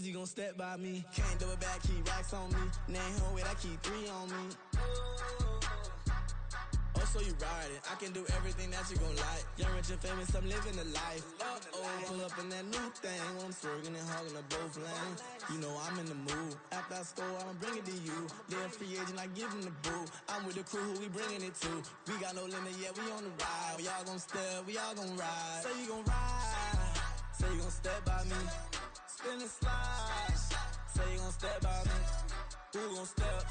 Is he gon' step by me? Can't do it back, keep racks on me. Name home with I keep 3 on me. Oh, so you ride it. I can do everything that you gon' like. Young, rich, and famous, I'm living the life. Pull up in that new thing. When I'm swerving and hogging up both lanes. You know I'm in the mood. After I score, I'ma bring it to you. They're a free agent, I give them the boo. I'm with the crew, who we bringing it to. We got no limit, yeah, we on the ride. We all gon' step, we all gon' ride. Say you gon' ride. Say you gon' step by me. Spin and slide. Say you gon' step by me. Who gon' step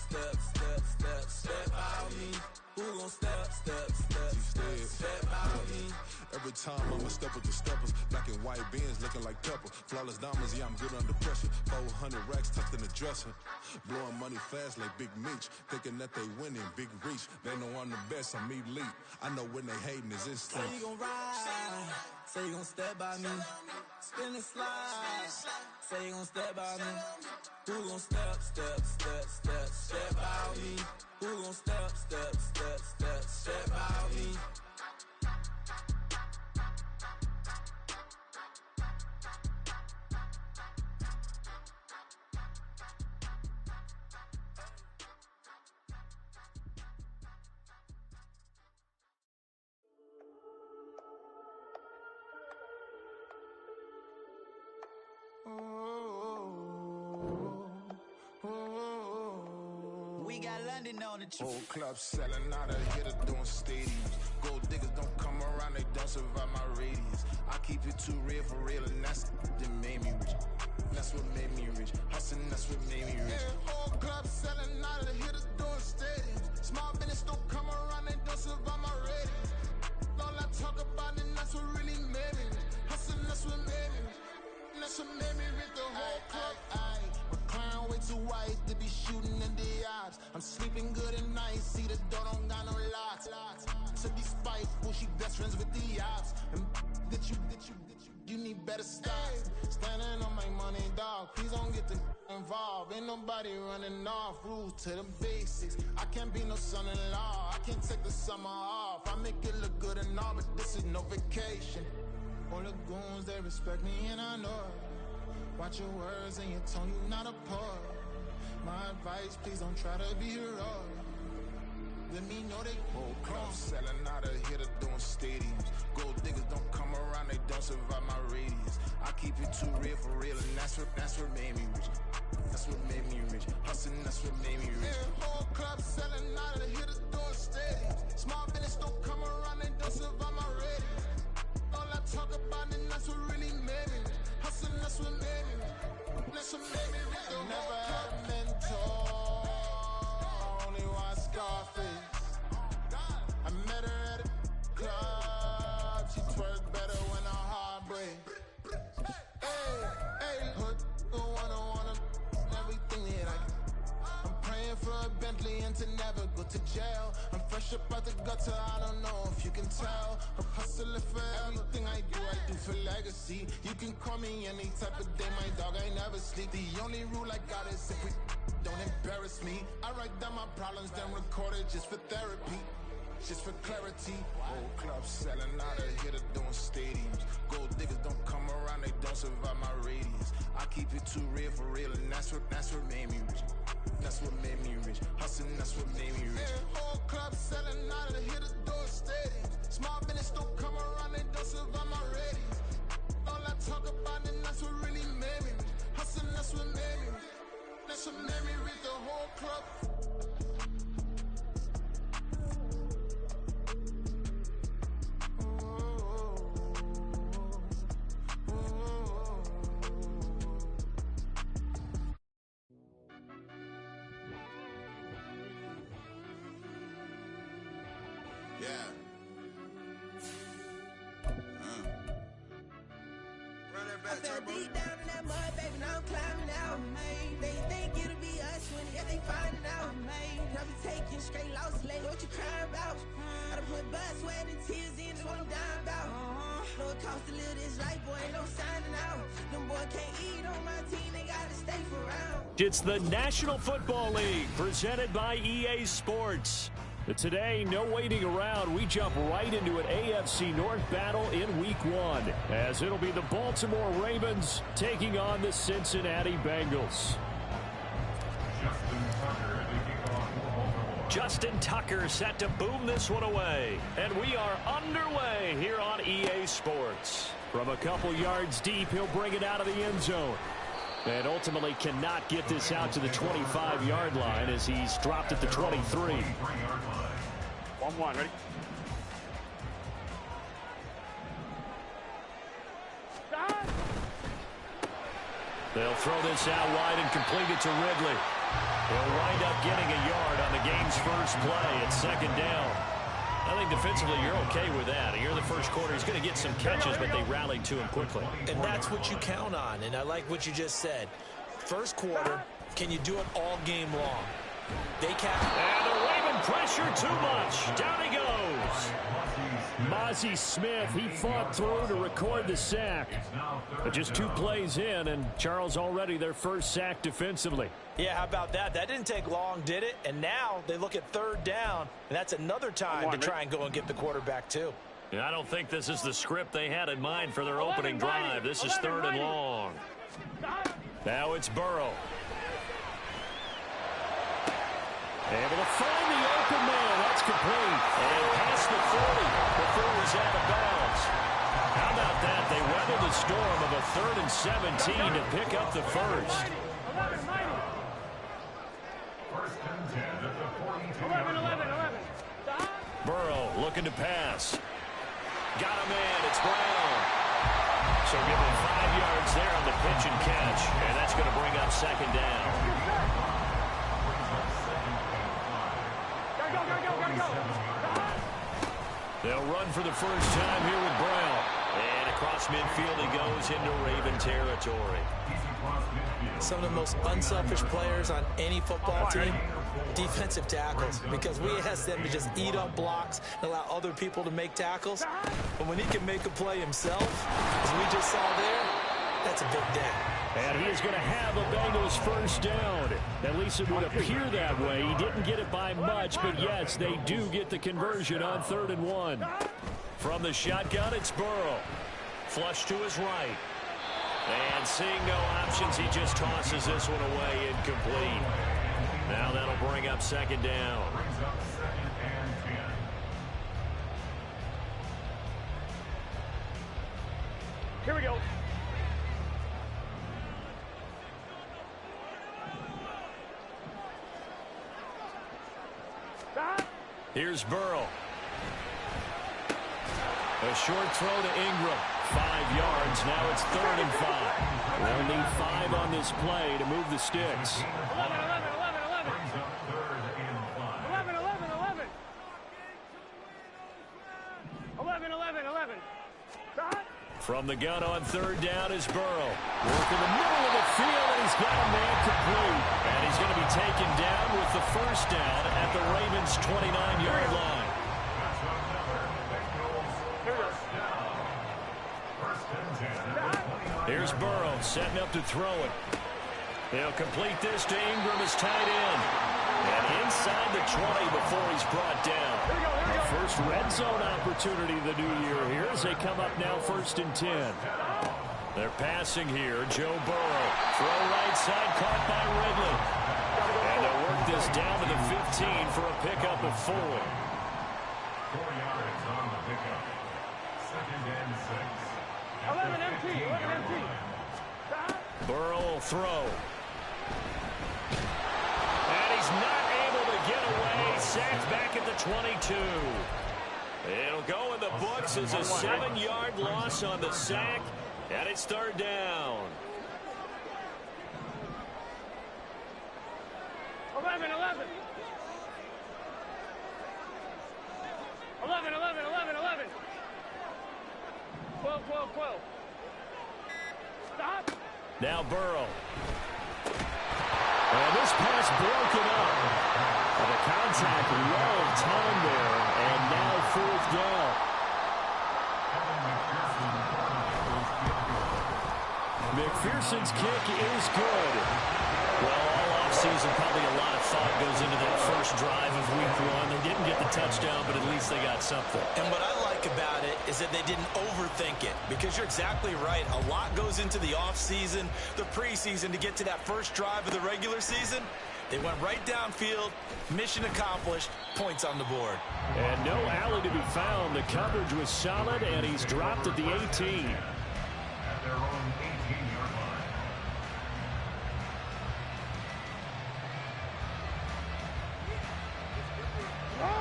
by me? Who gon' step by me? Every time I'ma step with the steppers. Black and white beans looking like pepper. Flawless diamonds, yeah, I'm good under pressure. 400 racks tucked in the dresser. Blowing money fast like Big Meech. Thinking that they winning, big reach. They know I'm the best, I'm elite. I know when they hating is instinct. Say you gon' ride. Say you gon' step by me. Spin and slide. Say you gon' step by me. Who gon' step by me? Who gon' step by me? We got London on the trip. Whole club selling out of hitter doing stadiums. Gold diggers don't come around, they don't survive my radius. I keep it too real for real, and that's that made me rich. That's what made me rich. Hustling, that's what made me rich. Yeah, whole club selling out of hitters doing stadiums. Small business don't come around, they don't survive my radius. All I talk about, and that's what really made me rich. Hustling, that's what made me rich. That's what made me rich. The whole club. My clown way too white to be shooting in the odds. I'm sleeping good at night, see the door don't got no locks. To be spiteful, she best friends with the ops. And that you need better stocks. Standing on my money, dog. Please don't get involved. Ain't nobody running off. Rules to the basics. I can't be no son-in-law. I can't take the summer off. I make it look good and all, but this is no vacation. All the goons, they respect me and I know it. Watch your words and your tone, you not a poet. My advice, please don't try to be heroic. Let me know they whole club selling out of hitter doing stadiums. Gold diggers don't come around, they don't survive my radius. I keep it too real for real, and that's what made me rich. That's what made me rich. Hustling, that's what made me rich. Yeah, whole club selling out of hitters doing stadiums. Small business don't come around, they don't survive my radius. All I talk about, and that's what really made me rich. Hustling, that's what made me rich. That's what made me rich. I never had a mentor, only one Scarface. I met her at a club, she twerk better when her heart breaks. Hey, hood, wanna everything that I can. I'm praying for a Bentley and to never go to jail. I'm fresh up out the gutter, I don't know if you can tell. I'm hustling for everything I do for legacy. You can call me any type of day, my dog, I never sleep. The only rule I got is if we don't embarrass me. I write down my problems, then record it just for therapy. Just for clarity. Whole club selling out of hitter doing stadiums. Gold diggers don't come around, they don't survive my radius. I keep it too real for real, and that's what made me rich. That's what made me rich. Hustling, that's what made me rich. Yeah, whole club selling out of hitter doing stadiums. Small business don't come around, they don't survive my radius. All I talk about, and that's what really made me rich. Hustling, that's what made me rich. That's what made me rich. The whole club. I fell deep down in that mud, baby, now I'm climbing out. They think it'll be us when they finding out. I be taking straight loss lately, what you crying about? I done put blood, sweat, and tears in, that's what I'm dying about. Know it costs to live this life, boy, ain't no signing out. Them boy can't eat on my team, they gotta stay for round. It's the National Football League, presented by EA Sports. Today, no waiting around. We jump right into an AFC North battle in Week 1, as it'll be the Baltimore Ravens taking on the Cincinnati Bengals. Justin Tucker set to boom this one away. And we are underway here on EA Sports. From a couple yards deep, he'll bring it out of the end zone. And ultimately cannot get this out to the 25-yard line as he's dropped at the 23. 1-1, ready? They'll throw this out wide and complete it to Ridley. He'll wind up getting a yard on the game's first play at second down. I think defensively you're okay with that. Here in the first quarter, he's going to get some catches, but they rallied to him quickly. And that's what you count on, and I like what you just said. First quarter, can you do it all game long? They can't. And the Raven pressure too much. Down he goes. Mozzie Smith, he fought through to record the sack. But just 2 plays in, and Charles already their first sack defensively. Yeah, how about that? That didn't take long, did it? And now they look at third down, and that's another time to try and go and get the quarterback too. Yeah, I don't think this is the script they had in mind for their opening drive. This is third and long. Now it's Burrow. Able to find the open man. That's complete. And past the 40 before he's out of bounds. How about that? They weathered the storm of a 3rd and 17 to pick up the first. 11. Burrow looking to pass. Got a man. It's Brown. So give him 5 yards there on the pitch and catch. And that's going to bring up second down. They'll run for the first time here with Brown. And across midfield he goes into Raven territory. Some of the most unselfish players on any football team, defensive tackles, because we ask them to just eat up blocks and allow other people to make tackles. But when he can make a play himself, as we just saw there, that's a big day. And he is going to have a Bengals first down. At least it would appear that way. He didn't get it by much, but yes, they do get the conversion on 3rd and 1. From the shotgun, it's Burrow. Flush to his right. And seeing no options, he just tosses this one away incomplete. Now that'll bring up second down. Here we go. Here's Burrow. A short throw to Ingram. 5 yards. Now it's 3rd and 5. They'll need 5 on this play to move the sticks. 11. From the gun on 3rd down is Burrow. Work in the middle of the field, and he's got a man complete. And he's going to be taken down with the first down at the Ravens' 29-yard line. Here's Burrow setting up to throw it. He'll complete this to Ingram as tight end. And inside the 20 before he's brought down. First red zone opportunity of the new year here as they come up now 1st and 10. They're passing here. Joe Burrow. Throw right side caught by Ridley. And they'll work this down to the 15 for a pickup of 4. 4 yards on the pickup. 2nd and 6. 11 empty. Burrow will throw. And he's not able to get away. Sacked back at the 22. It'll go in the books as a 7-yard loss on the sack. And it's 3rd down. 11. 12. Stop. Now Burrow. And this pass broken up. The contact well timed there. And now 4th down. McPherson's kick is good. Well, all season, probably a lot of thought goes into that first drive of week 1. They didn't get the touchdown, but at least they got something. And what I like about it is that they didn't overthink it, because you're exactly right. A lot goes into the offseason, the preseason to get to that first drive of the regular season. They went right downfield, mission accomplished, points on the board. And no alley to be found. The coverage was solid, and he's dropped at the 18. At their own 18-yard line.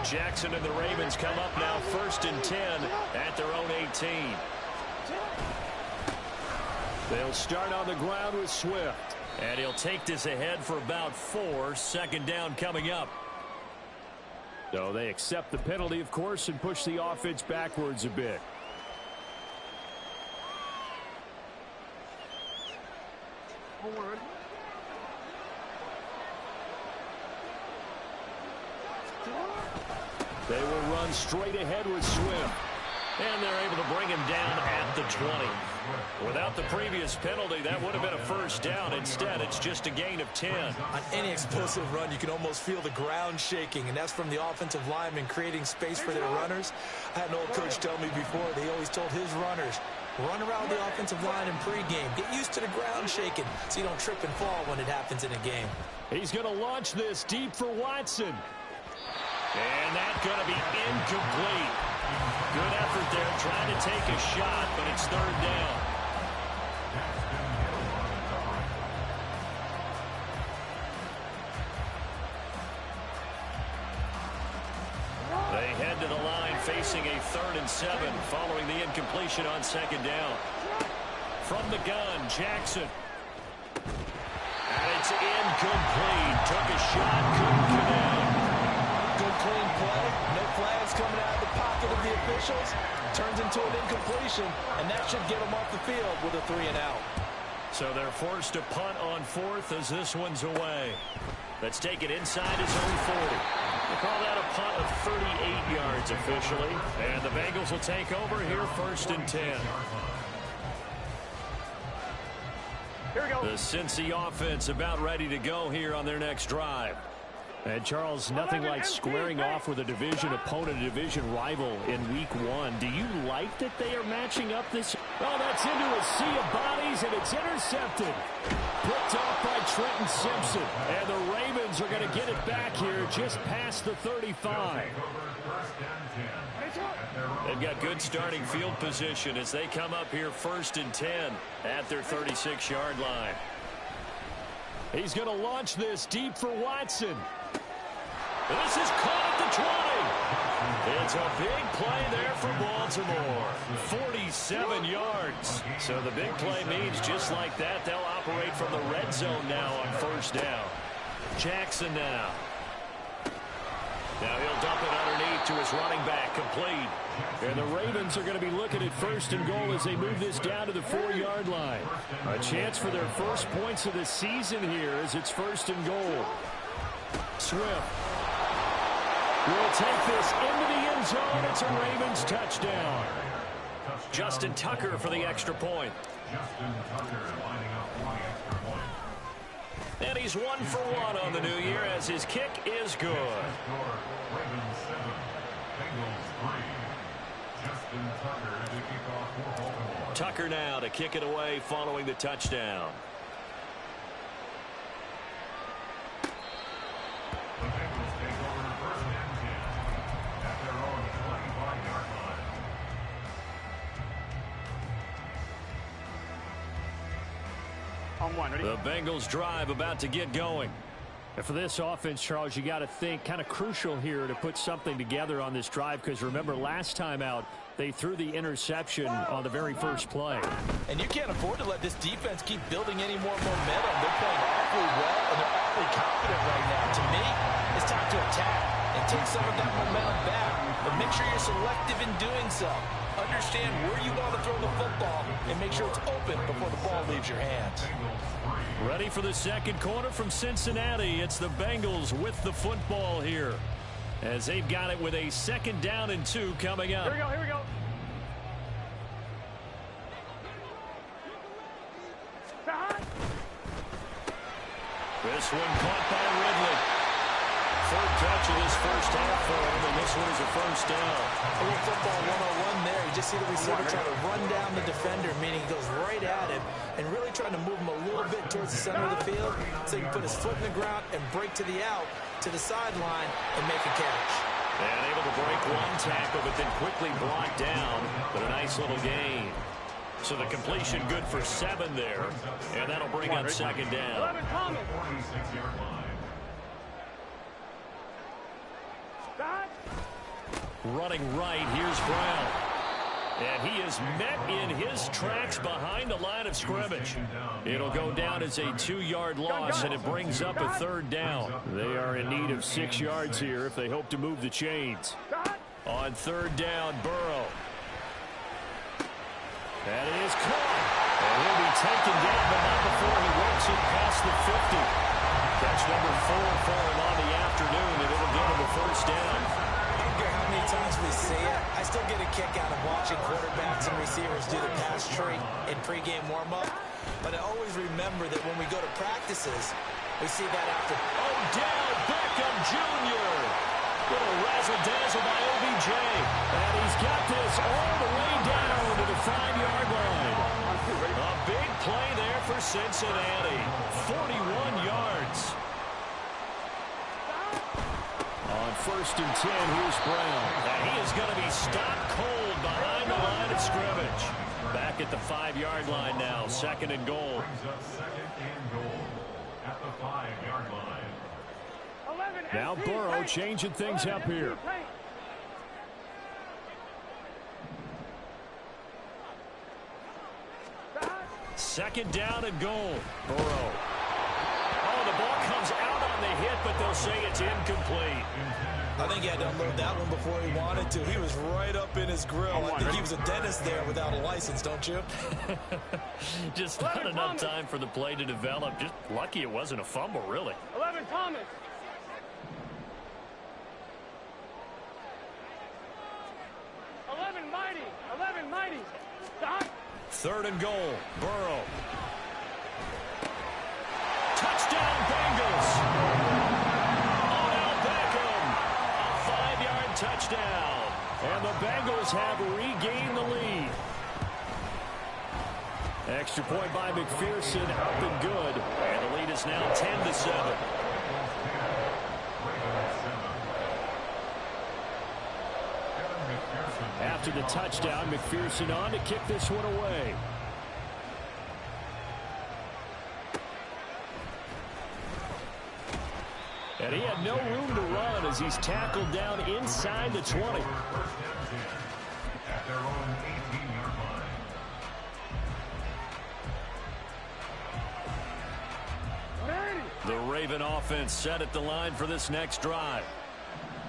Jackson and the Ravens come up now 1st and 10 at their own 18. They'll start on the ground with Swift. And he'll take this ahead for about 4. Second down coming up. So they accept the penalty, of course, and push the offense backwards a bit. They will run straight ahead with Swift. And they're able to bring him down at the 20. Without the previous penalty, that would have been a first down. Instead, it's just a gain of 10. On any explosive run, you can almost feel the ground shaking, and that's from the offensive linemen creating space for their runners. I had an old coach tell me before, they always told his runners, run around the offensive line in pregame. Get used to the ground shaking so you don't trip and fall when it happens in a game. He's going to launch this deep for Watson. And that's going to be incomplete. Good effort there, trying to take a shot, but it's 3rd down. They head to the line facing a 3rd and 7 following the incompletion on 2nd down. From the gun, Jackson. And it's incomplete. Took a shot, couldn't connect. Good clean play, no flags coming out of the pocket of the officials, turns into an incompletion, and that should get them off the field with a 3 and out. So they're forced to punt on 4th as this one's away. Let's take it inside his own 40. They call that a punt of 38 yards officially, and the Bengals will take over here 1st and 10. Here we go. The Cincy offense about ready to go here on their next drive. And, Charles, nothing like squaring off with a division opponent, a division rival in week 1. Do you like that they are matching up this? Oh, that's into a sea of bodies, and it's intercepted. Picked off by Trenton Simpson. And the Ravens are going to get it back here just past the 35. They've got good starting field position as they come up here 1st and 10 at their 36-yard line. He's going to launch this deep for Watson. This is caught at the 20. It's a big play there for Baltimore. 47 yards. So the big play means just like that, they'll operate from the red zone now on 1st down. Jackson now. Now he'll dump it underneath to his running back, complete. And the Ravens are going to be looking at 1st and goal as they move this down to the 4-yard line. A chance for their first points of the season here as it's 1st and goal. Swift will take this into the end zone. It's a Ravens touchdown. Justin Tucker for the extra point. Justin Tucker lining up for the extra point. And he's 1 for 1 on the new year as his kick is good. Ravens 7, Bengals 3. Justin Tucker to kick off for Baltimore. Tucker now to kick it away following the touchdown. The Bengals take over 1st and 10 at their own 25-yard line. On 1, ready? The Bengals drive about to get going. And for this offense, Charles, you got to think kind of crucial here to put something together on this drive, because remember last time out they threw the interception on the very first play. And you can't afford to let this defense keep building any more momentum. They're playing awfully well, and they're awfully confident right now. To me, it's time to attack and take some of that momentum back. But make sure you're selective in doing so. Understand where you want to throw the football and make sure it's open before the ball leaves your hands. Ready for the second quarter from Cincinnati. It's the Bengals with the football here, as they've got it with a 2nd down and 2 coming up. Here we go, here we go. This one caught by Ridley. Third touch of this first half for him, and this one is a first down. A little football 101 there. You just see the receiver trying to run down the defender, meaning he goes right at him and really trying to move him a little bit towards the center of the field so he can put his foot in the ground and break to the out, to the sideline, and make a catch. And able to break one tackle, but then quickly brought down. But a nice little gain. So the completion good for 7 there. And that'll bring up second down. Running right, here's Brown. And he is met in his tracks behind the line of scrimmage. It'll go down as a 2-yard loss, and it brings up a third down. They are in need of 6 yards here if they hope to move the chains. On third down, Burrow. And it is caught. And he'll be taken down, but not before he works it past the 50. Catch number 4 for him on the afternoon, and it'll give him a first down. I don't care how many times we see it, I still get a kick out of watching quarterbacks and receivers do the pass tree in pregame warm-up. But I always remember that when we go to practices, we see that after. Odell Beckham Jr. Little razzle-dazzle by OBJ. And he's got this all the way down to the 5-yard line. A big play there for Cincinnati. 41 yards. On first and 10, here's Brown. And he is going to be stopped cold behind the line of scrimmage. Back at the 5-yard line now, second and goal. At the 5-yard line. Now Burrow changing things up here. Second down and goal. Burrow. Oh, the ball comes out on the hit, but they'll say it's incomplete. I think he had to unload that one before he wanted to. He was right up in his grill. I think he was a dentist there without a license, don't you? Just not enough time for the play to develop. Just lucky it wasn't a fumble, really. 11 Thomas. 11 Mighty. Stop. Third and goal. Burrow. Touchdown, Bengals. Odell Beckham. A 5-yard touchdown. And the Bengals have regained the lead. Extra point by McPherson, up and good. And the lead is now 10-7. After the touchdown, McPherson on to kick this one away. And he had no room to run as he's tackled down inside the 20. At their own 18-yard line. The Raven offense set at the line for this next drive.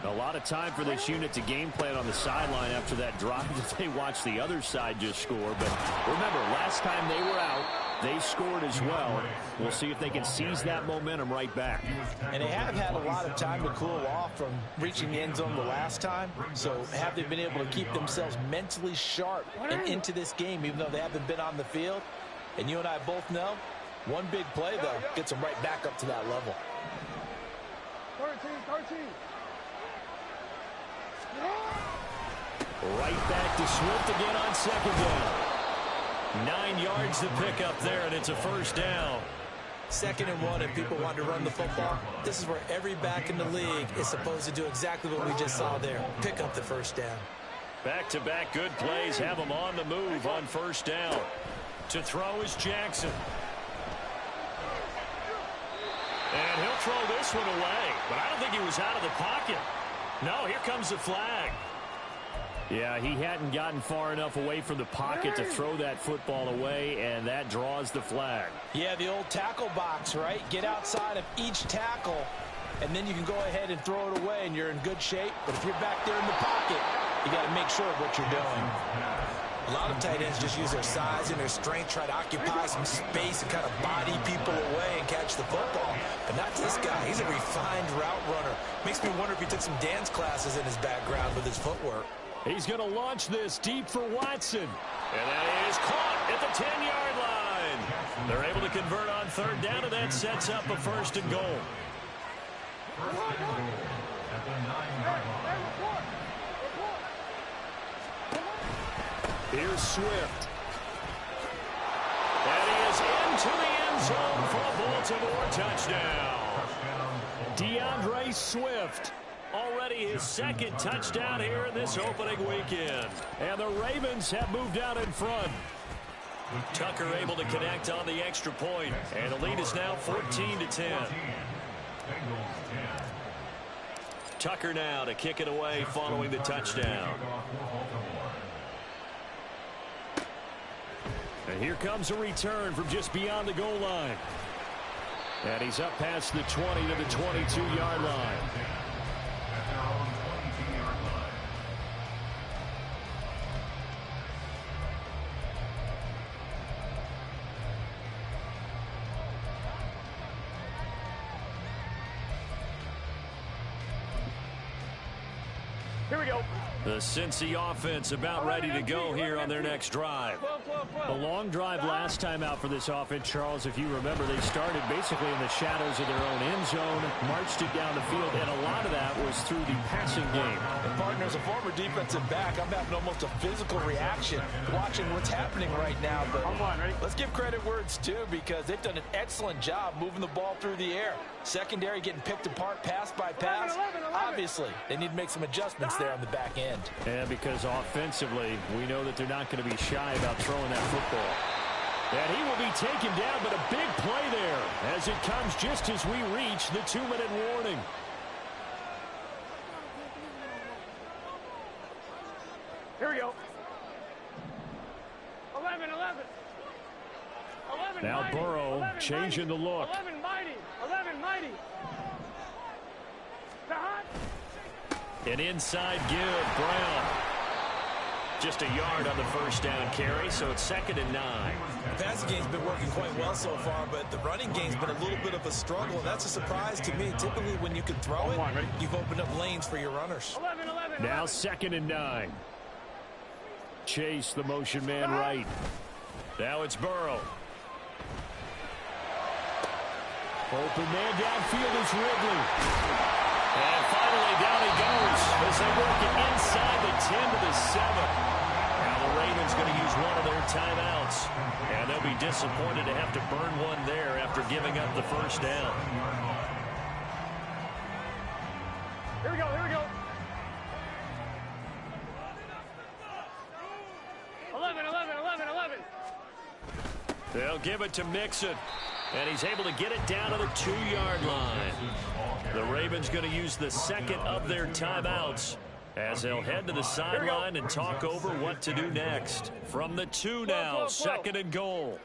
A lot of time for this unit to game plan on the sideline after that drive that they watched the other side just score. But remember, last time they were out, they scored as well. We'll see if they can seize that momentum right back. And they have had a lot of time to cool off from reaching the end zone the last time. So have they been able to keep themselves mentally sharp and into this game, even though they haven't been on the field? And you and I both know, one big play, though, gets them right back up to that level. 13. Right back to Swift again on second down. 9 yards to pick up there, and it's a first down. 2nd and 1, and people want to run the football. This is where every back in the league is supposed to do exactly what we just saw there. Pick up the first down. Back-to-back good plays have them on the move on first down. To throw is Jackson. And he'll throw this one away, but I don't think he was out of the pocket. No, here comes the flag. Yeah, he hadn't gotten far enough away from the pocket to throw that football away, and that draws the flag. Yeah, the old tackle box, right? Get outside of each tackle, and then you can go ahead and throw it away, and you're in good shape. But if you're back there in the pocket, you got to make sure of what you're doing. A lot of tight ends just use their size and their strength, try to occupy some space and kind of body people away and catch the football. But not this guy. He's a refined route runner. Makes me wonder if he took some dance classes in his background with his footwork. He's going to launch this deep for Watson. And that is caught at the 10-yard line. They're able to convert on third down, and that sets up a 1st and goal. First and goal at the 9-yard line. Here's Swift. And he is into the end zone for a Baltimore touchdown. DeAndre Swift. Already his 2nd touchdown here in this opening weekend. And the Ravens have moved out in front. Tucker able to connect on the extra point. And the lead is now 14-10. Tucker now to kick it away following the touchdown. And here comes a return from just beyond the goal line. And he's up past the 20 to the 22-yard line. Here we go. The Cincy offense about ready to go here on their next drive. A long drive last time out for this offense, Charles. If you remember, they started basically in the shadows of their own end zone, marched it down the field, and a lot of that was through the passing game. And partner, as a former defensive back, I'm having almost a physical reaction watching what's happening right now. But let's give credit where it's due, because they've done an excellent job moving the ball through the air. Secondary getting picked apart pass by pass. Obviously, they need to make some adjustments there on the back end. And because offensively, we know that they're not going to be shy about throwing that football. And he will be taken down, but a big play there as it comes just as we reach the 2-minute warning. Here we go. 11. Now mighty. Burrow 11, changing mighty. the look. 11 mighty. An inside give, Brown. Just a yard on the first down carry, so it's 2nd and 9. The passing game's been working quite well so far, but the running game's been a little bit of a struggle, and that's a surprise to me. Typically, when you can throw it, you've opened up lanes for your runners. 11. Now 2nd and 9. Chase the motion man right. Now it's Burrow. Open man downfield is Ridley. And finally down he goes as they work it inside the 10 to the 7. Now the Ravens going to use one of their timeouts. And they'll be disappointed to have to burn one there after giving up the first down. Here we go. 11. They'll give it to Mixon. And he's able to get it down to the 2-yard line. The Ravens going to use the 2nd of their timeouts as they'll head to the sideline and talk over what to do next. From the 2 now, 2nd and goal.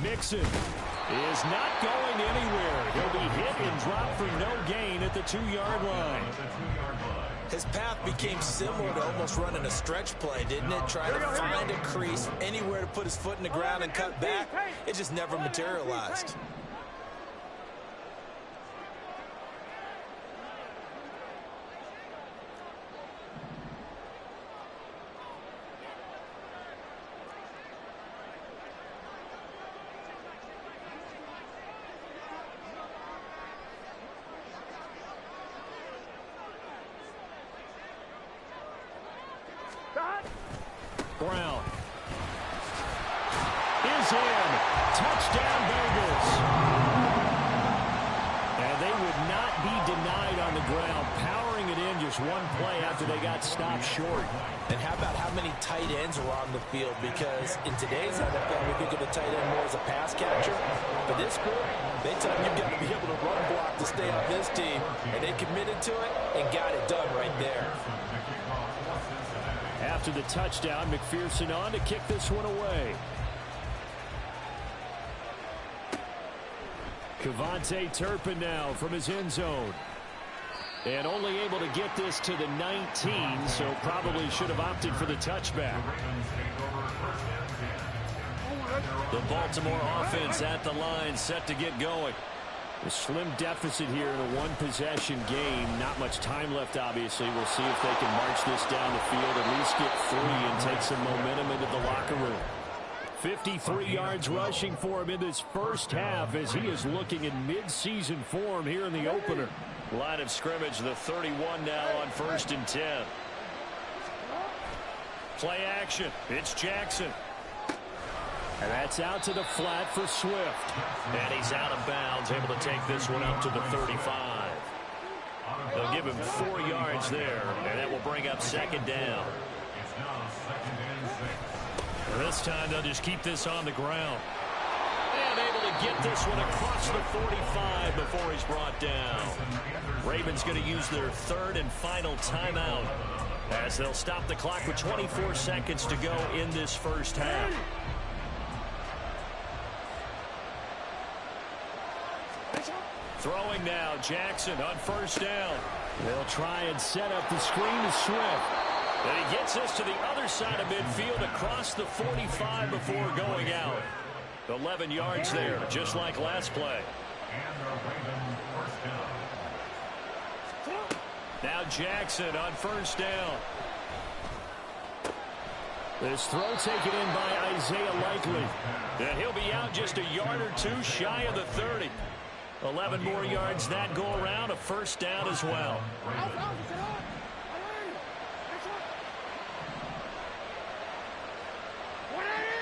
Mixon is not going anywhere. He'll be hit and dropped for no gain at the 2-yard line. His path became similar to almost running a stretch play, didn't it? Trying to find a crease, anywhere to put his foot in the ground and cut back. It just never materialized. Brown is in. Touchdown, Bengals. And they would not be denied on the ground, powering it in just one play after they got stopped short. And how about how many tight ends are on the field? Because in today's NFL, we think of the tight end more as a pass catcher. For this group, they tell you you've got to be able to run block to stay on this team. And they committed to it and got it done right there. After the touchdown, McPherson on to kick this one away. Kevontae Turpin now from his end zone. And only able to get this to the 19, so probably should have opted for the touchback. The Baltimore offense at the line, set to get going. A slim deficit here in a one-possession game. Not much time left, obviously. We'll see if they can march this down the field, at least get 3 and take some momentum into the locker room. 53 yards rushing for him in this first half as he is looking in mid-season form here in the opener. Line of scrimmage, the 31 now on 1st and 10. Play action. It's Jackson. And that's out to the flat for Swift. And he's out of bounds, able to take this one up to the 35. They'll give him 4 yards there, and that will bring up 2nd down. This time they'll just keep this on the ground. And able to get this one across the 45 before he's brought down. Ravens going to use their 3rd and final timeout as they'll stop the clock with 24 seconds to go in this first half. Throwing now, Jackson on 1st down. They'll try and set up the screen to Swift. And he gets us to the other side of midfield across the 45 before going out. 11 yards there, just like last play. Now Jackson on 1st down. This throw taken in by Isaiah Likely. And he'll be out just a yard or 2 shy of the 30. 11 more yards that go around, a 1st down as well.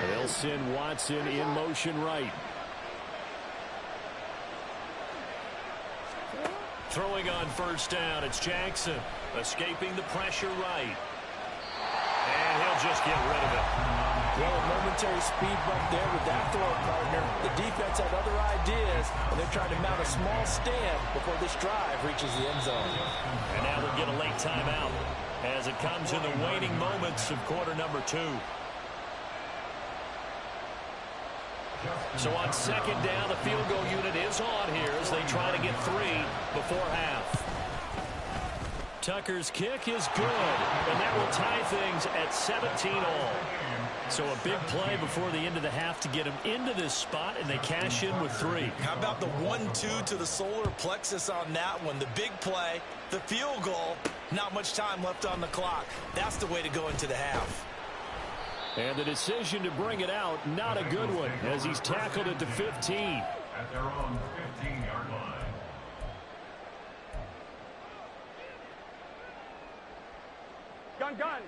They'll send Watson in motion right. Throwing on 1st down, it's Jackson. Escaping the pressure right. And he'll just get rid of it. Well, a momentary speed bump there with that throw, partner. The defense had other ideas, and they're trying to mount a small stand before this drive reaches the end zone. And now we'll get a late timeout as it comes in the waning moments of quarter number 2. So on 2nd down, the field goal unit is on here as they try to get 3 before half. Tucker's kick is good, and that will tie things at 17 all. So a big play before the end of the half to get him into this spot, and they cash in with 3. How about the 1-2 to the solar plexus on that one? The big play, the field goal, not much time left on the clock. That's the way to go into the half. And the decision to bring it out, not a good one, as he's tackled at the 15. At their own 15-yard line. Gun.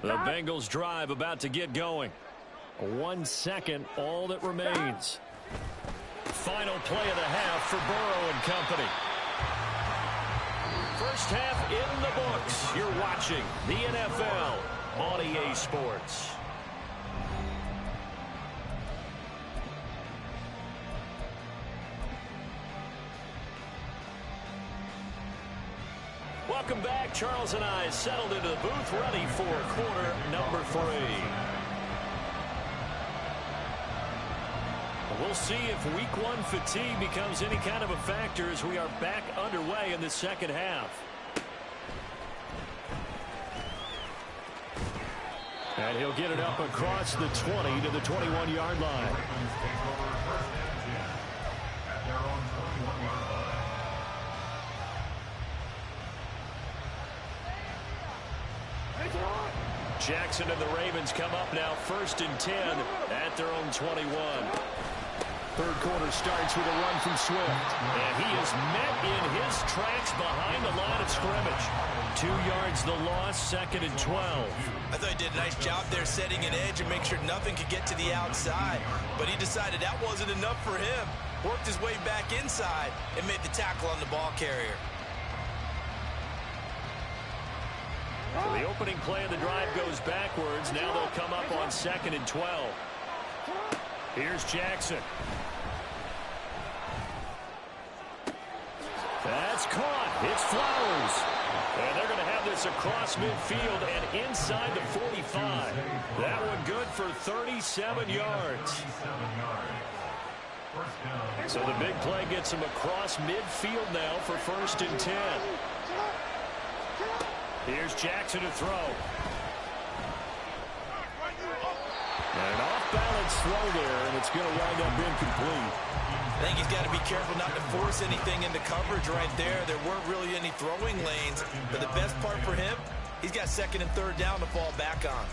The Bengals drive about to get going. 1 second, all that remains. Final play of the half for Burrow and company. First half in the books. You're watching the NFL on EA Sports. Welcome back. Charles and I settled into the booth, ready for quarter number 3. We'll see if week 1 fatigue becomes any kind of a factor as we are back underway in the second half. And he'll get it up across the 20 to the 21-yard line. Jackson and the Ravens come up now 1st and 10 at their own 21. Third quarter starts with a run from Swift. And he is met in his tracks behind the line of scrimmage. 2 yards the loss, 2nd and 12. I thought he did a nice job there setting an edge and make sure nothing could get to the outside. But he decided that wasn't enough for him. Worked his way back inside and made the tackle on the ball carrier. So the opening play of the drive goes backwards. Now they'll come up on 2nd and 12. Here's Jackson. That's caught. It's Flowers. And they're going to have this across midfield and inside the 45. That one good for 37 yards. So the big play gets him across midfield now for 1st and 10. Here's Jackson to throw. And an off-balance throw there, and it's going to wind up incomplete. I think he's got to be careful not to force anything into coverage right there. There weren't really any throwing lanes, but the best part for him, he's got 2nd and 3rd down to fall back on.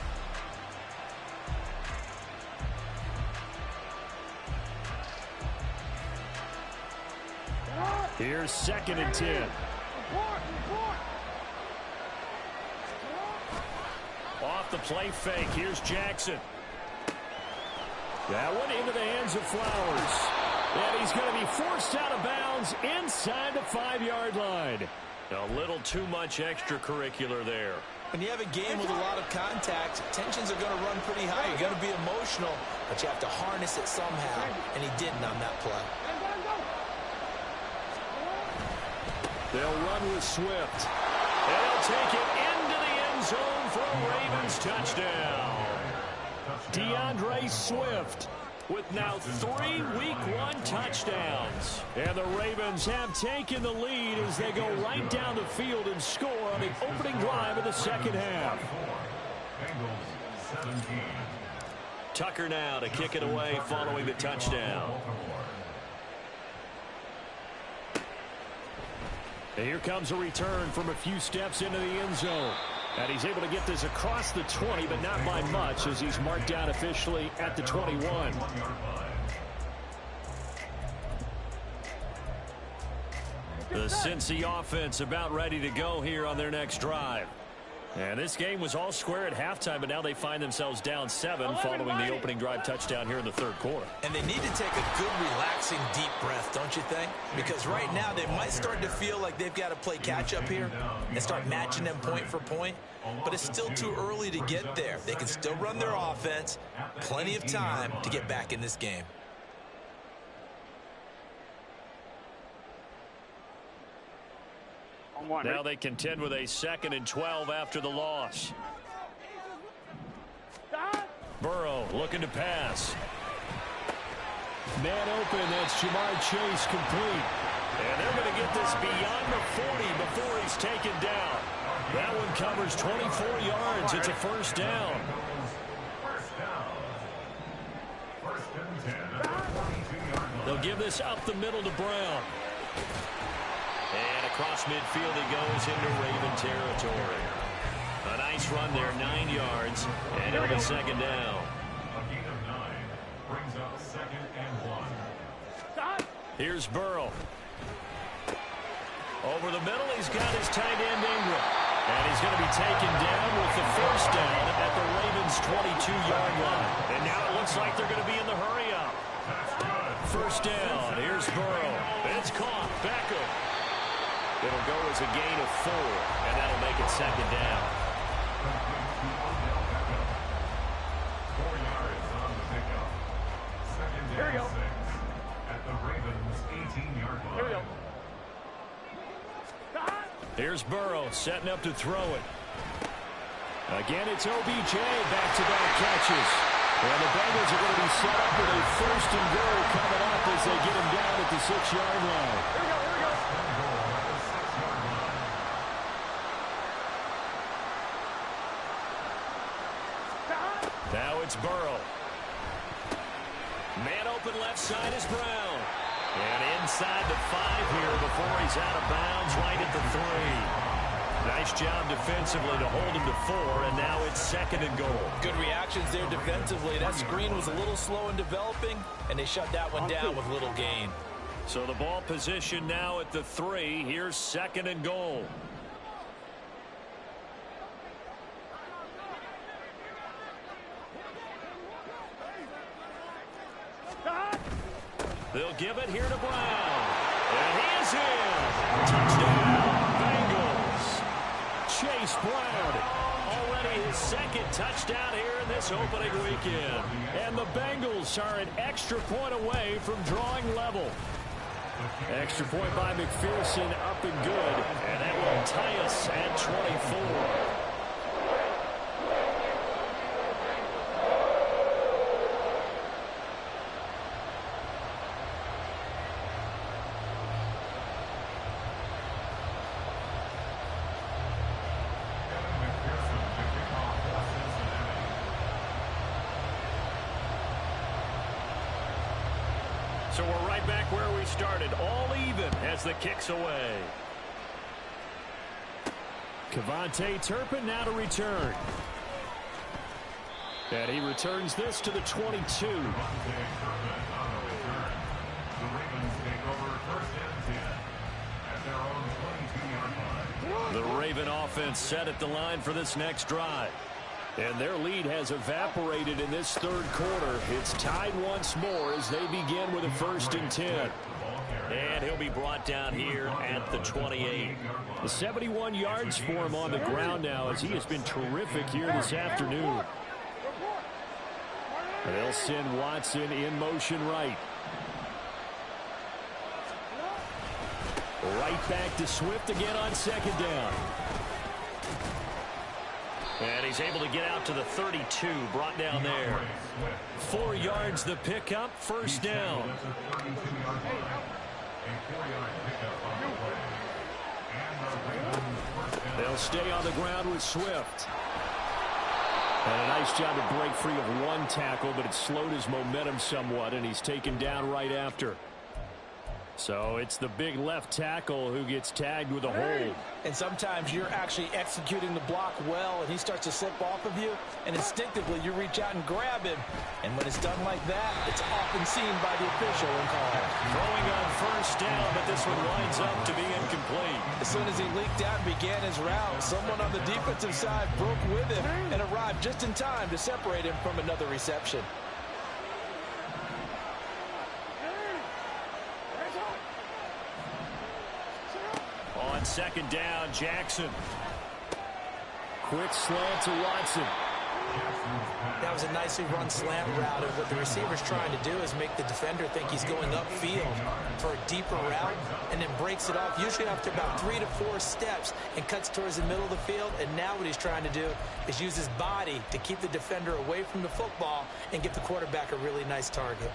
Here's 2nd and 10. Off the play fake. Here's Jackson. That one into the hands of Flowers. And he's going to be forced out of bounds inside the 5-yard line. A little too much extracurricular there. When you have a game with a lot of contact, tensions are going to run pretty high. You're going to be emotional, but you have to harness it somehow, and he didn't on that play. They'll run with Swift. And he'll take it into the end zone for a Ravens touchdown. DeAndre Swift with now 3 Week 1 touchdowns. And the Ravens have taken the lead as they go right down the field and score on the opening drive of the second half. Tucker now to kick it away following the touchdown. And here comes a return from a few steps into the end zone. And he's able to get this across the 20, but not by much as he's marked down officially at the 21. The Cincy offense about ready to go here on their next drive. And this game was all square at halftime, but now they find themselves down 7 following the opening drive touchdown here in the 3rd quarter. And they need to take a good, relaxing, deep breath, don't you think? Because right now they might start to feel like they've got to play catch-up here and start matching them point for point. But it's still too early to get there. They can still run their offense. Plenty of time to get back in this game. Now they contend with a 2nd and 12 after the loss. Burrow looking to pass. Man open, that's Jamar Chase complete. And they're going to get this beyond the 40 before he's taken down. That one covers 24 yards. It's a first down. They'll give this up the middle to Brown. And across midfield he goes into Raven territory. A nice run there, 9 yards, and it'll be second down. A gain of 9 brings up 2nd and 1. Here's Burrow. Over the middle, he's got his tight end Ingram. And he's going to be taken down with the first down at the Ravens' 22-yard line. And now it looks like they're going to be in the hurry-up. First down, here's Burrow. It's caught, Beckham. It'll go as a gain of 4, and that'll make it second down. 4 yards on the pickup. 2nd and 6 at the Ravens' 18-yard line. Here we go. Here's Burrow setting up to throw it. Again, it's OBJ, back-to-back catches. And the Bengals are going to be set up with a 1st and goal coming up as they get him down at the 6-yard line. Here we go, here we go. Now it's Burrow. Man open left side is Brown. And inside the 5 here before he's out of bounds right at the 3. Nice job defensively to hold him to 4, and now it's 2nd and goal. Good reactions there defensively. That screen was a little slow in developing, and they shut that one down with little gain. So the ball position now at the 3. Here's 2nd and goal. They'll give it here to Brown. And he is in. Touchdown, Bengals. Chase Brown. Already his 2nd touchdown here in this opening weekend. And the Bengals are an extra point away from drawing level. Extra point by McPherson, up and good. And that will tie us at 24. So we're right back where we started, all even as the kick's away. Kevontae Turpin now to return. And he returns this to the 22. The Ravens take over 1st and 10. Raven offense set at the line for this next drive. And their lead has evaporated in this third quarter. It's tied once more as they begin with a 1st and 10. And he'll be brought down here at the 28. The 71 yards for him on the ground now as he has been terrific here this afternoon. They'll send Watson in motion right. Right back to Swift again on 2nd down. And he's able to get out to the 32, brought down there. 4 yards the pickup, 1st down. They'll stay on the ground with Swift. And a nice job to break free of one tackle, but it slowed his momentum somewhat, and he's taken down right after. So it's the big left tackle who gets tagged with a hold. And sometimes you're actually executing the block well, and he starts to slip off of you, and instinctively you reach out and grab him. And when it's done like that, it's often seen by the official and called. Throwing on 1st down, but this one winds up to be incomplete. As soon as he leaked out and began his route, someone on the defensive side broke with him and arrived just in time to separate him from another reception. On 2nd down, Jackson. Quick slant to Watson. That was a nicely run slant route, and what the receiver's trying to do is make the defender think he's going upfield for a deeper route, and then breaks it off, usually after about 3 to 4 steps, and cuts towards the middle of the field. And now what he's trying to do is use his body to keep the defender away from the football and give the quarterback a really nice target.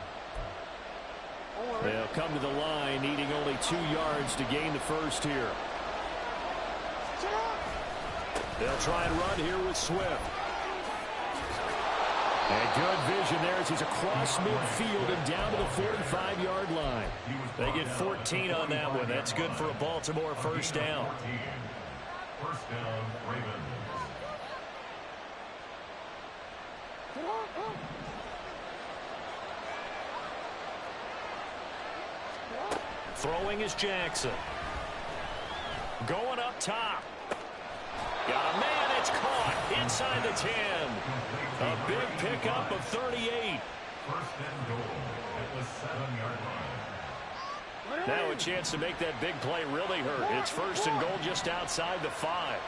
They'll come to the line, needing only 2 yards to gain the 1st here. They'll try and run here with Swift. And good vision there as he's across midfield and down to the 45-yard line. They get 14 on that one. That's good for a Baltimore 1st down. 1st down, Ravens. Throwing is Jackson. Going up top. Got a man, it's caught inside the 10. A big pickup of 38. 1st and goal at the 7-yard line. Now a chance to make that big play really hurt. It's 1st and goal just outside the 5.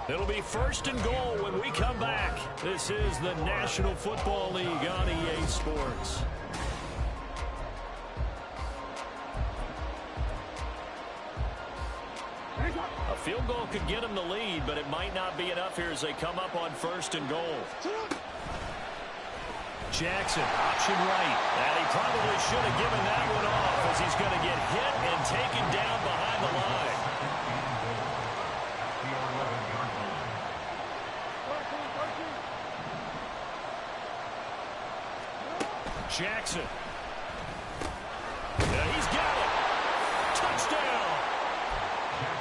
It'll be 1st and goal when we come back. This is the National Football League on EA Sports. A field goal could get them the lead, but it might not be enough here as they come up on 1st and goal. Jackson, option right. And he probably should have given that one off as he's going to get hit and taken down behind the line. Jackson. Yeah, he's got it. Touchdown.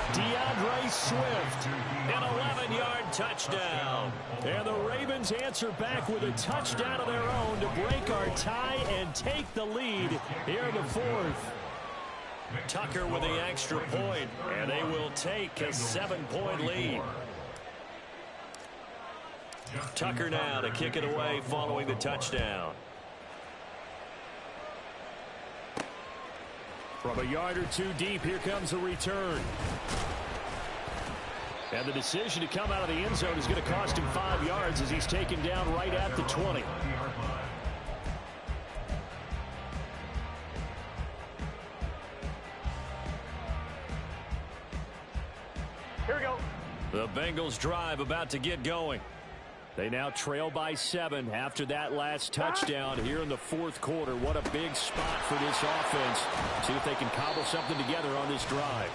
DeAndre Swift, an 11-yard touchdown. And the Ravens answer back with a touchdown of their own to break our tie and take the lead here in the 4th. Tucker with the extra point, and they will take a 7-point lead. Tucker now to kick it away following the touchdown. From a yard or 2 deep, here comes the return. And the decision to come out of the end zone is going to cost him 5 yards as he's taken down right at the 20. Here we go. The Bengals drive about to get going. They now trail by 7 after that last touchdown here in the 4th quarter. What a big spot for this offense. See if they can cobble something together on this drive.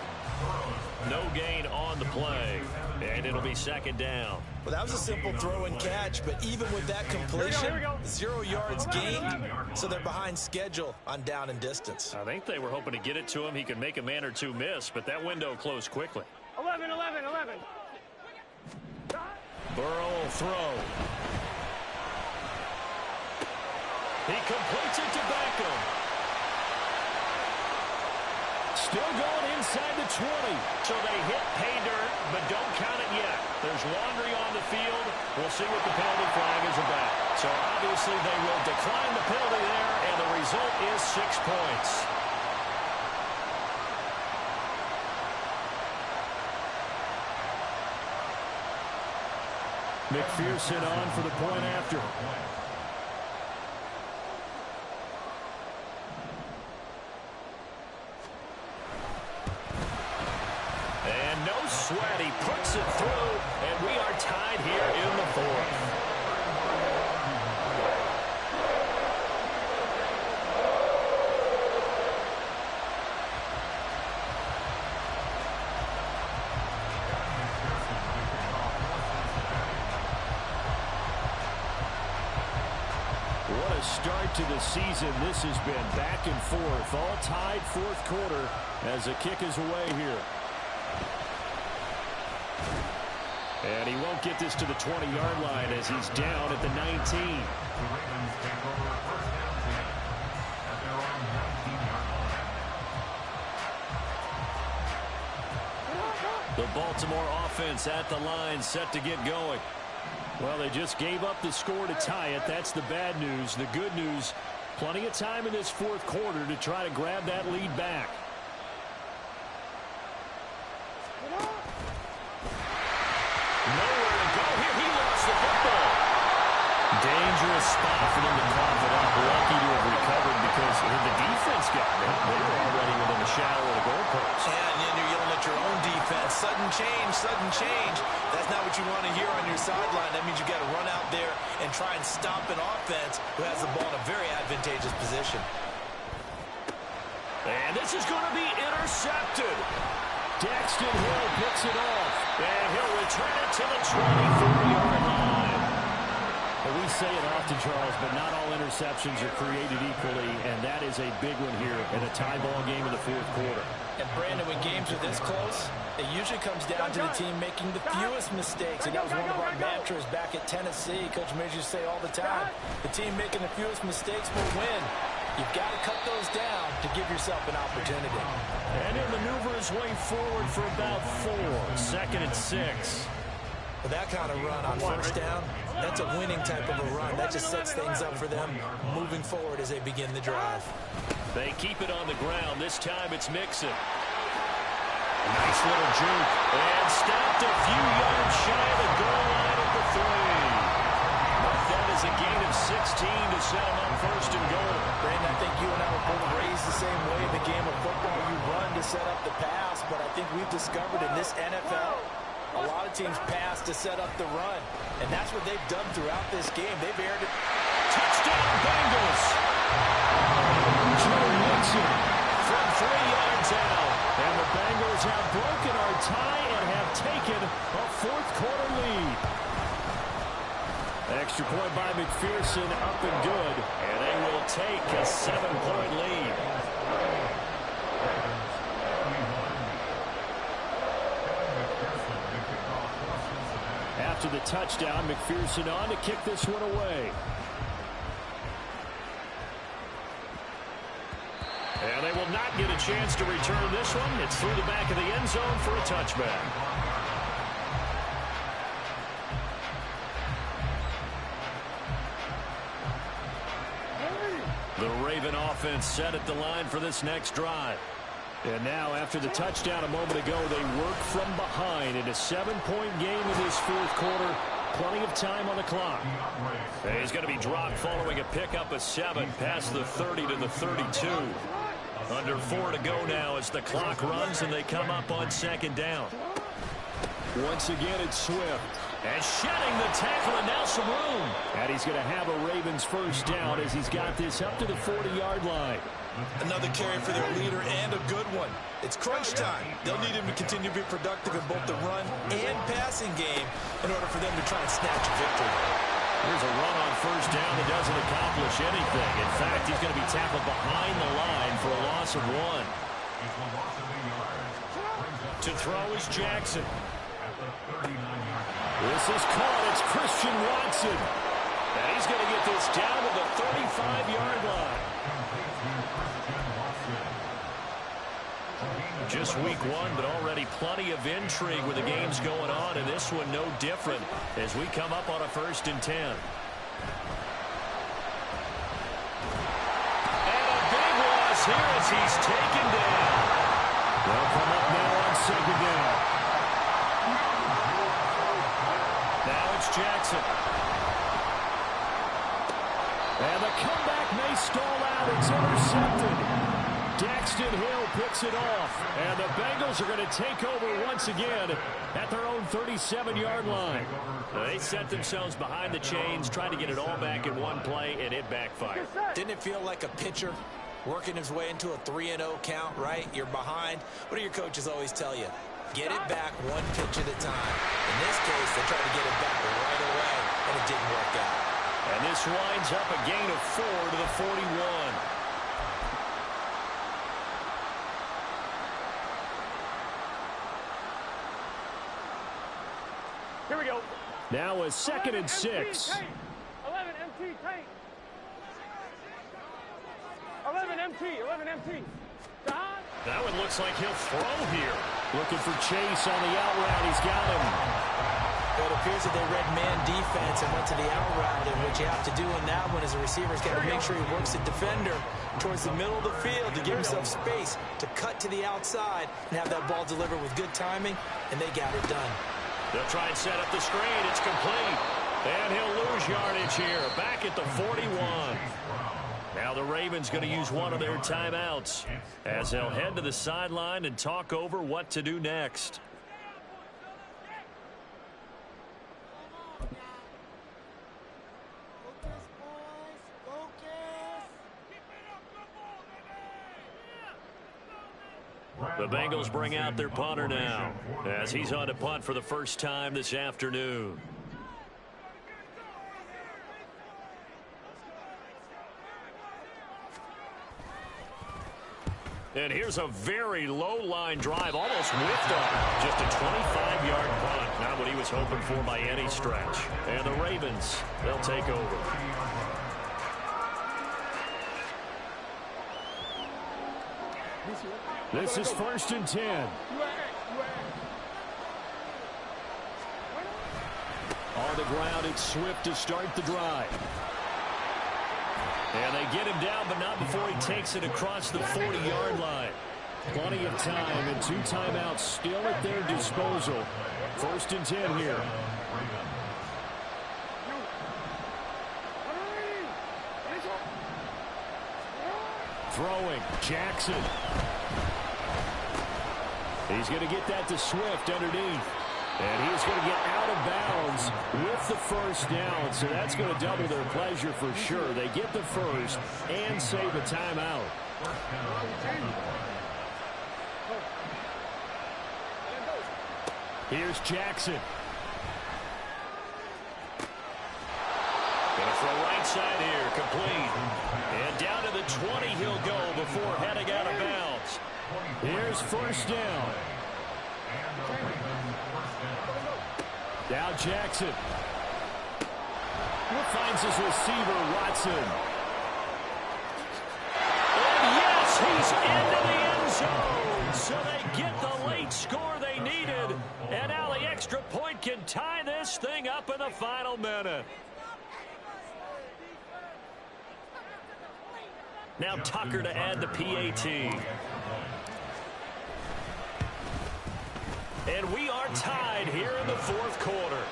No gain on the play, and it'll be 2nd down. Well, that was a simple throw and catch, but even with that completion, 0 yards gained, so they're behind schedule on down and distance. I think they were hoping to get it to him. He could make a man or 2 miss, but that window closed quickly. 11. Burrow will throw. He completes it to Beckham. Still going inside the 20. So they hit pay dirt, but don't count it yet. There's laundry on the field. We'll see what the penalty flag is about. So obviously they will decline the penalty there, and the result is 6 points. McPherson on for the point after. And no sweat. He puts it through, and we are tied here in the fourth. What a start to the season this has been. Back and forth, all tied fourth quarter as the kick is away here. And he won't get this to the 20-yard line as he's down at the 19. The Ravens take over first down team at their own 19-yard line. The Baltimore offense at the line, set to get going. Well, they just gave up the score to tie it. That's the bad news. The good news, plenty of time in this fourth quarter to try to grab that lead back. Nowhere to go here. He lost the football. Dangerous spot for them to cough it up. Lucky to have recovered because the defense got it. They were already within the shadow of the goalpost. Yeah, and then you're yelling at your own defense. Sudden change, sudden change. That's not what you want to hear on your sideline. That means you got to run out there and try and stop an offense who has the ball in a very advantageous position. And this is going to be intercepted. Daxton Hill picks it off, and he'll return it to the 24-yard line. Well, we say it often, Charles, but not all interceptions are created equally, and that is a big one here in a tie ball game in the fourth quarter. And, Brandon, when games are this close, it usually comes down to the team making the fewest mistakes, and that was one of our mantras back at Tennessee. Coach Major used to say all the time, the team making the fewest mistakes will win. You've got to cut those down to give yourself an opportunity. And he'll maneuver his way forward for about 4. 2nd and 6. With that kind of run on first down, that's a winning type of a run. That just sets things up for them moving forward as they begin the drive. They keep it on the ground. This time it's Mixon. Nice little juke. And stopped a few yards shy of the goal line at the 3. But that is a gain of 16 to set him up first and goal. Brandon, I think you and I were both raised the same way in the game of football. You run to set up the pass, but I think we've discovered in this NFL, a lot of teams pass to set up the run. And that's what they've done throughout this game. They've aired it. Touchdown, Bengals. Joe Mixon from 3 yards out. And the Bengals have broken our tie and have taken a fourth quarter lead. Extra point by McPherson, up and good. And they will take a 7-point lead. After the touchdown, McPherson on to kick this one away. And they will not get a chance to return this one. It's through the back of the end zone for a touchback. The Raven offense set at the line for this next drive. And now, after the touchdown a moment ago, they work from behind in a 7-point game in this fourth quarter. Plenty of time on the clock. And he's going to be dropped following a pickup of 7 past the 30 to the 32. Under 4 to go now as the clock runs and they come up on 2nd down. Once again, it's Swift. And shedding the tackle, and now some room. And he's going to have a Ravens first down as he's got this up to the 40-yard line. Another carry for their leader and a good one. It's crunch time. They'll need him to continue to be productive in both the run and passing game in order for them to try and snatch a victory. Here's a run on first down that doesn't accomplish anything. In fact, he's going to be tackled behind the line for a loss of 1. To throw is Jackson. This is caught. It's Christian Watson. And he's going to get this down to the 35-yard line. Just week one, but already plenty of intrigue with the games going on, and this one no different as we come up on a 1st and 10. And a big loss here as he's taken down. They'll come up now on 2nd down. Now it's Jackson. And the comeback may stall out. It's intercepted. Daxton Hill picks it off, and the Bengals are going to take over once again at their own 37-yard line. They set themselves behind the chains, trying to get it all back in one play, and it backfired. Didn't it feel like a pitcher working his way into a 3-0 count, right? You're behind. What do your coaches always tell you? Get it back one pitch at a time. In this case, they tried to get it back right away, and it didn't work out. And this winds up a gain of 4 to the 41. Here we go. Now a 2nd and 6. 11 MT, tank. 11 MT, 11 MT. That one looks like he'll throw here. Looking for Chase on the out route. He's got him. It appears that they read man defense and went to the out route, and what you have to do in that one is the receiver's got to make sure he works the defender towards the middle of the field to give himself space to cut to the outside and have that ball delivered with good timing, and they got it done. They'll try and set up the screen. It's complete. And he'll lose yardage here. Back at the 41. Now the Ravens going to use one of their timeouts as they'll head to the sideline and talk over what to do next. The Bengals bring out their punter now as he's on to punt for the first time this afternoon. And here's a very low-line drive, almost whiffed on. Just a 25-yard punt. Not what he was hoping for by any stretch. And the Ravens, they'll take over. This is 1st and 10. On the ground, it's Swift to start the drive. And they get him down, but not before he takes it across the 40-yard line. Plenty of time and 2 timeouts still at their disposal. 1st and 10 here. Throwing, Jackson. He's going to get that to Swift underneath. And he's going to get out of bounds with the first down. So that's going to double their pleasure for sure. They get the first and save a timeout. Here's Jackson. Going to throw right side here, complete. And down to the 20 he'll go before heading out of bounds. Here's first down. Now Jackson. Finds his receiver, Watson. And yes, he's into the end zone. So they get the late score they needed. And now the extra point can tie this thing up in the final minute. Now Tucker to add the PAT. And we are tied here in the 4th quarter.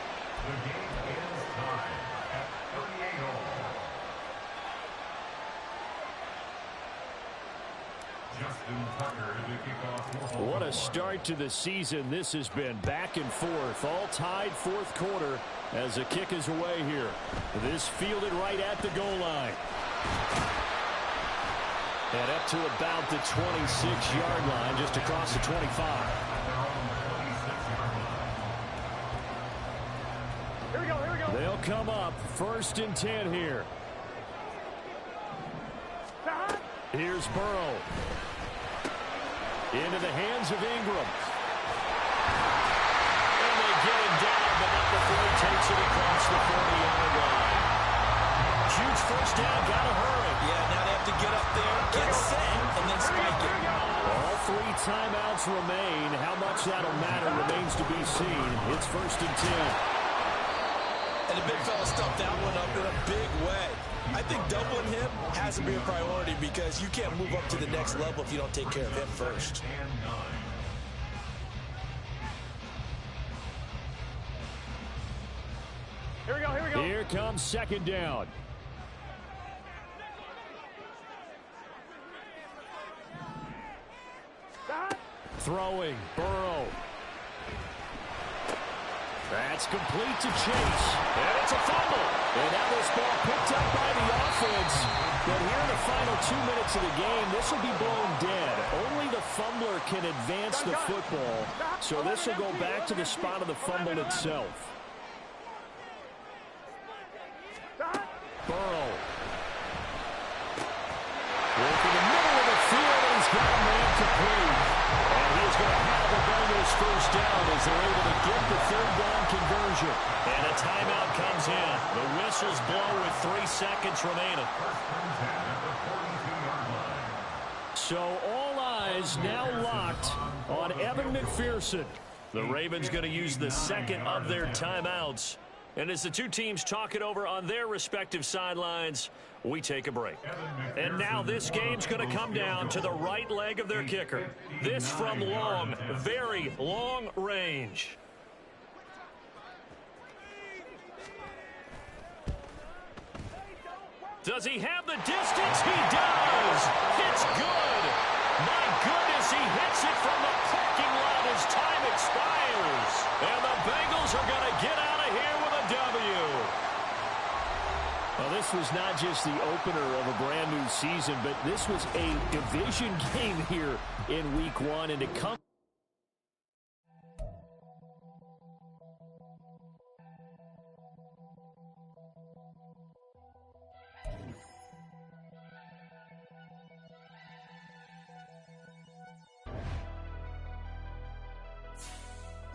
The game is tied at 38 all. Justin Tucker to kick off. What a start to the season this has been. Back and forth, all tied 4th quarter as the kick is away here. This fielded right at the goal line. And up to about the 26-yard line, just across the 25. Here we go, here we go. They'll come up 1st and 10 here. Here's Burrow. Into the hands of Ingram. And they get him down, but not before he takes it across the 40-yard line. Huge first down, gotta hurry. Yeah, now they have to get up there, get set, and then spike it. All 3 timeouts remain. How much that'll matter remains to be seen. It's 1st and 10. And the big fella stuffed that one up in a big way. I think doubling him has to be a priority because you can't move up to the next level if you don't take care of him first. Here we go, here we go. Here comes 2nd down. Throwing, Burrow. That's complete to Chase. And it's a fumble. And now this ball picked up by the offense. But here in the final 2 minutes of the game, this will be blown dead. Only the fumbler can advance the football. So this will go back to the spot of the fumble itself. Burrow. Working the middle of the field, and he's got a man complete. And he's going to have the Bengals 1st down as they're able to get the 3rd down conversion. And a timeout comes in. The whistles blow with 3 seconds remaining. So all eyes now locked on Evan McPherson. The Ravens going to use the 2nd of their timeouts. And as the two teams talk it over on their respective sidelines, we take a break. And now this game's going to come down to the right leg of their kicker. This from long, very long range. Does he have the distance? He does! It's good! My goodness, he hits it from the parking lot as time expires. And the Bengals are going to get out of here with a W. Well, this was not just the opener of a brand new season, but this was a division game here in Week 1. And to come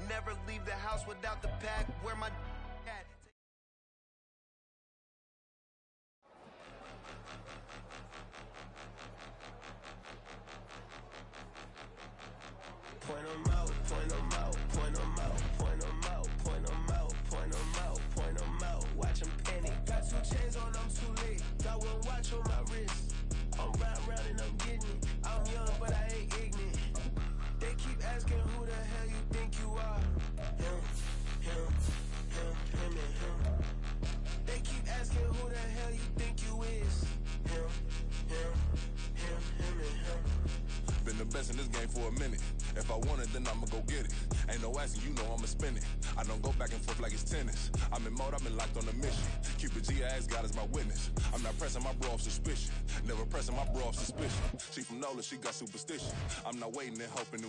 never leave the house without the pack. Where my at? Point 'em out, point 'em out, point 'em out, point 'em out, point 'em out, point 'em out, point 'em out. Watch 'em panic. Got 2 chains on, I'm too late. Got 1 watch on my wrist. I'm round and I'm getting it. I'm young, but I ain't ignorant. They keep asking who the hell you think you are. Him, him, him, and him. They keep asking who the hell you think you is. Him, and him. Been the best in this game for a minute. If I want it, then I'ma go get it. Ain't no asking, you know I'ma spin it. I don't go back and forth like it's tennis. I'm in mode, I've been locked on a mission. Cupid G, I ask God as my witness. I'm not pressing my bro off suspicion. Never pressing my bro off suspicion. She from NOLA, she got superstition. I'm not waiting and hoping to